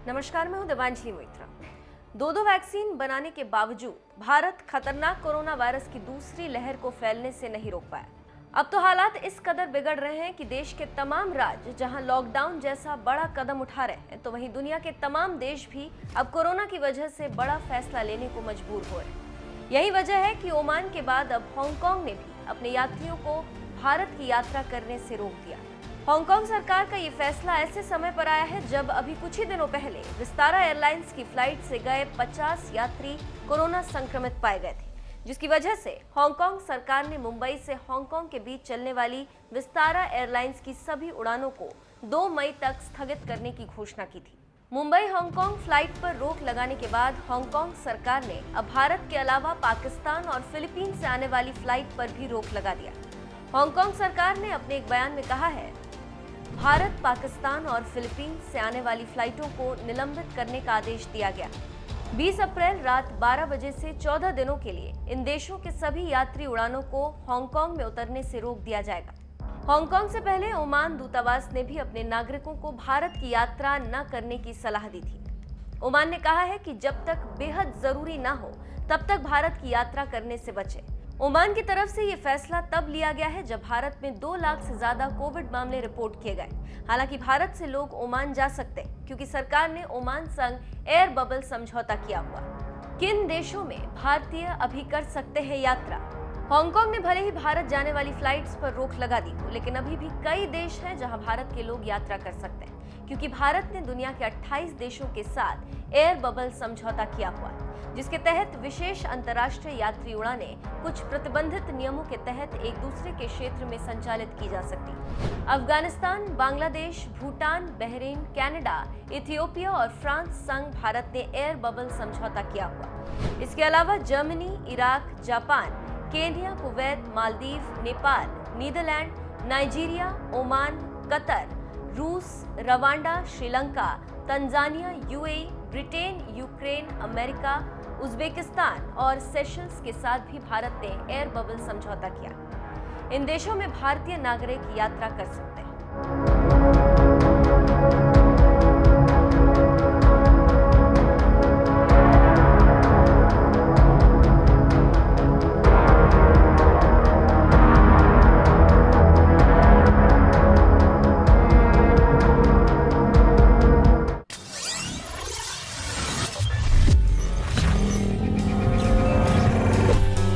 नमस्कार, मैं हूं देवांजलि मोइत्रा। दो वैक्सीन बनाने के बावजूद भारत खतरनाक कोरोना वायरस की दूसरी लहर को फैलने से नहीं रोक पाया। अब तो हालात इस कदर बिगड़ रहे हैं कि देश के तमाम राज्य जहां लॉकडाउन जैसा बड़ा कदम उठा रहे हैं, तो वहीं दुनिया के तमाम देश भी अब कोरोना की वजह से बड़ा फैसला लेने को मजबूर हो रहे हैं। यही वजह है कि ओमान के बाद अब हांगकांग ने भी अपने यात्रियों को भारत की यात्रा करने से रोक दिया। हांगकांग सरकार का ये फैसला ऐसे समय पर आया है जब अभी कुछ ही दिनों पहले विस्तारा एयरलाइंस की फ्लाइट से गए 50 यात्री कोरोना संक्रमित पाए गए थे, जिसकी वजह से हांगकांग सरकार ने मुंबई से हांगकांग के बीच चलने वाली विस्तारा एयरलाइंस की सभी उड़ानों को 2 मई तक स्थगित करने की घोषणा की थी। मुंबई हांगकांग फ्लाइट पर रोक लगाने के बाद हांगकांग सरकार ने अब भारत के अलावा पाकिस्तान और फिलीपीन से आने वाली फ्लाइट पर भी रोक लगा दिया। हांगकांग सरकार ने अपने एक बयान में कहा है, भारत, पाकिस्तान और फिलीपींस से आने वाली फ्लाइटों को निलंबित करने का आदेश दिया गया। 20 अप्रैल रात 12 बजे से 14 दिनों के लिए इन देशों के सभी यात्री उड़ानों को हांगकांग में उतरने से रोक दिया जाएगा। हांगकांग से पहले ओमान दूतावास ने भी अपने नागरिकों को भारत की यात्रा न करने की सलाह दी थी। ओमान ने कहा है कि जब तक बेहद जरूरी न हो तब तक भारत की यात्रा करने से बचें। ओमान की तरफ से ये फैसला तब लिया गया है जब भारत में 2 लाख से ज्यादा कोविड मामले रिपोर्ट किए गए। हालांकि भारत से लोग ओमान जा सकते हैं क्योंकि सरकार ने ओमान संग एयर बबल समझौता किया हुआ। किन देशों में भारतीय अभी कर सकते हैं यात्रा? हांगकांग ने भले ही भारत जाने वाली फ्लाइट्स पर रोक लगा दी हो, लेकिन अभी भी कई देश हैं जहां भारत के लोग यात्रा कर सकते हैं, क्योंकि भारत ने दुनिया के 28 देशों के साथ एयर बबल समझौता किया हुआ है, जिसके तहत विशेष अंतर्राष्ट्रीय यात्री उड़ानें कुछ प्रतिबंधित नियमों के तहत एक दूसरे के क्षेत्र में संचालित की जा सकती। Afghanistan, Bangladesh, Bhutan, Bahrain, Canada, Ethiopia और फ्रांस संग भारत ने एयर बबल समझौता किया हुआ। इसके अलावा Germany, Iraq, Japan, Kenya, Kuwait, Maldives, Nepal, Netherlands, Nigeria, Oman, Qatar, रूस, Rwanda, Sri Lanka, Tanzania, UAE, Britain, Ukraine, America, Uzbekistan और सेशल्स के साथ भी भारत ने एयर बबल समझौता किया। इन देशों में भारतीय नागरिक यात्रा कर सकते हैं।